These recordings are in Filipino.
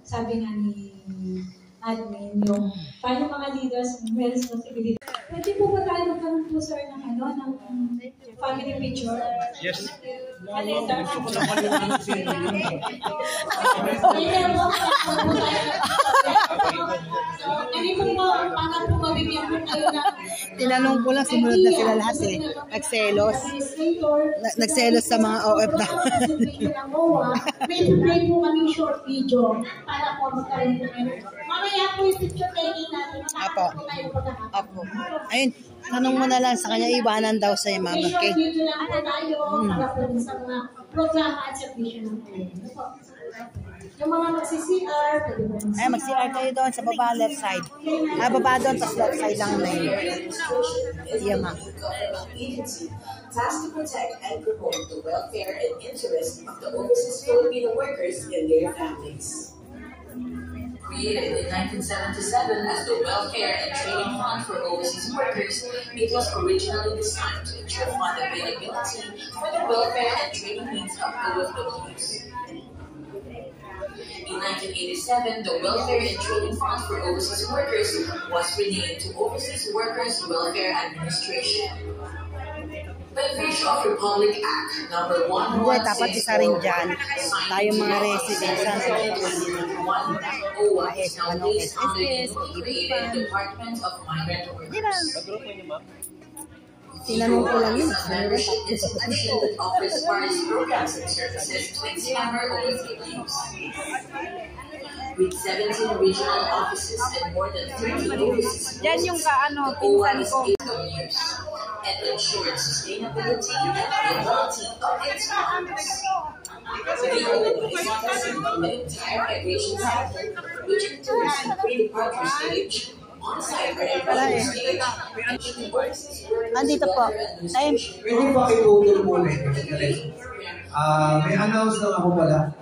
sabi nga ni admin, yung paano mga leaders may responsibility. Pwede po ba tayo magkaroon po, sir, ng family picture? Yes. Tinanong ko lang, sumunod na sila lahat eh. Nagselos. Nagselos sa mga OFW. May pray po kami short video para po magkaroon po kayo. Mamaya po yung picture taking natin. Apo. Apo. Ayun, tanong mo na lang sa kanya, iwanan daw sa mama. Okay? Short video lang po tayo para po sa mga programa at service ng yung mga mag-CCR, ay, mag-CR kayo doon sa baba left side. Baba doon, tapos left side lang na yun. Iya, ma. Tasked to protect and promote the welfare and interests of the overseas Filipino workers and their families. Created in 1977 as the Welfare and Training Fund for Overseas Workers, it was originally designed to ensure fund availability for the welfare and training needs of OFWs. In 1987, the Welfare and Training Fund for Overseas Workers was renamed to Overseas Workers Welfare Administration. By virtue of Republic Act No. 116, dapat isa rin dyan. Tayo mga residents na Department of Migrant Workers. Tinanong ko lang yun. Institution that offers various programs and services to its member OFWs. With 17 regional offices and more than 30 overseas Yan yung the OWA is AWs and ensures sustainability and viability of its funds. The OWA is facilitating the entire migration cycle, which includes the pre-departure stage, on-site or departure stage, Andito po. Time. Pwede ba kayo utol muna eh? May announce lang ako pala.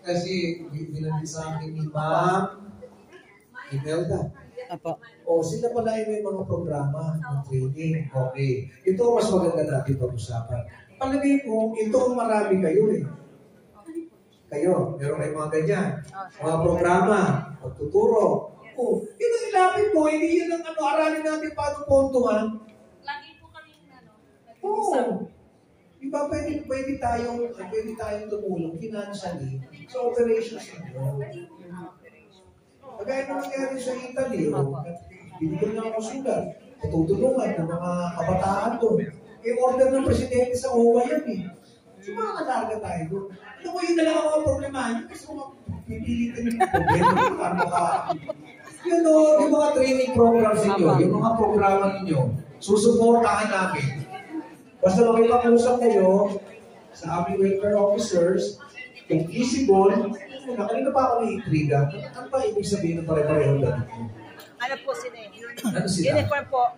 Kasi binanggit sa akin ni Ma'am Imelda. Apo. O sila pala ay may mga programa ng training. Okay. Ito mas maganda natin pag-usapan. Palagay ko, ito ang marami kayo eh. Kayo, meron kayong mga ganyan. Mga programa, pagtuturo. Oh, yun ang ilapit mo, hindi yun ang aralin natin paano pontuhan. Lagi po kami Oo. Diba pwede tayong tumulong financially sa operations nyo. Kagaya na nangyari sa Italy, bibigyan na ako sulat, tutulungan ng mga kabataan doon. Order ng presidente sa OWA yan eh. So mga kalarga tayo doon. Ano ko yun na lang ang problema nyo? Kasi mga pipilitin yung problema. Paano ka? Yun o, yung mga training programs ninyo, yung mga programa ninyo, susuportahan namin. Basta makipag-usap kayo sa aming welfare officers, kung feasible, kanina pa ako naiintriga, ano ba ibig sabihin ng pare-pareho dito? Ano po sila? Ano sila? Uniform po.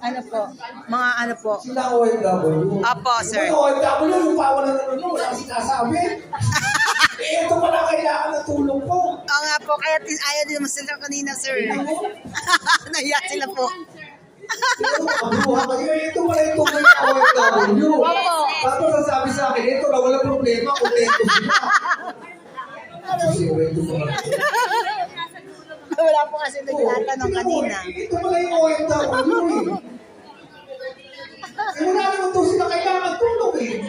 Ano po? Mga ano po? Sila OFW. Apo, sir. Yung OFW, yung pawala na naman, wala sinasabi. Ito pala kailangan ng tulong ko. Oo nga po, kaya ayaw din naman sila kanina, sir. Nahiya sila po. Ito pala yung tulong ng OFW. Tapos sasabi sa akin, ito na wala problema, kontento sila. Wala po kasi nagtatanong kanina. Ito pala yung OFW eh. Wala naman ito sila kailangan tulong eh.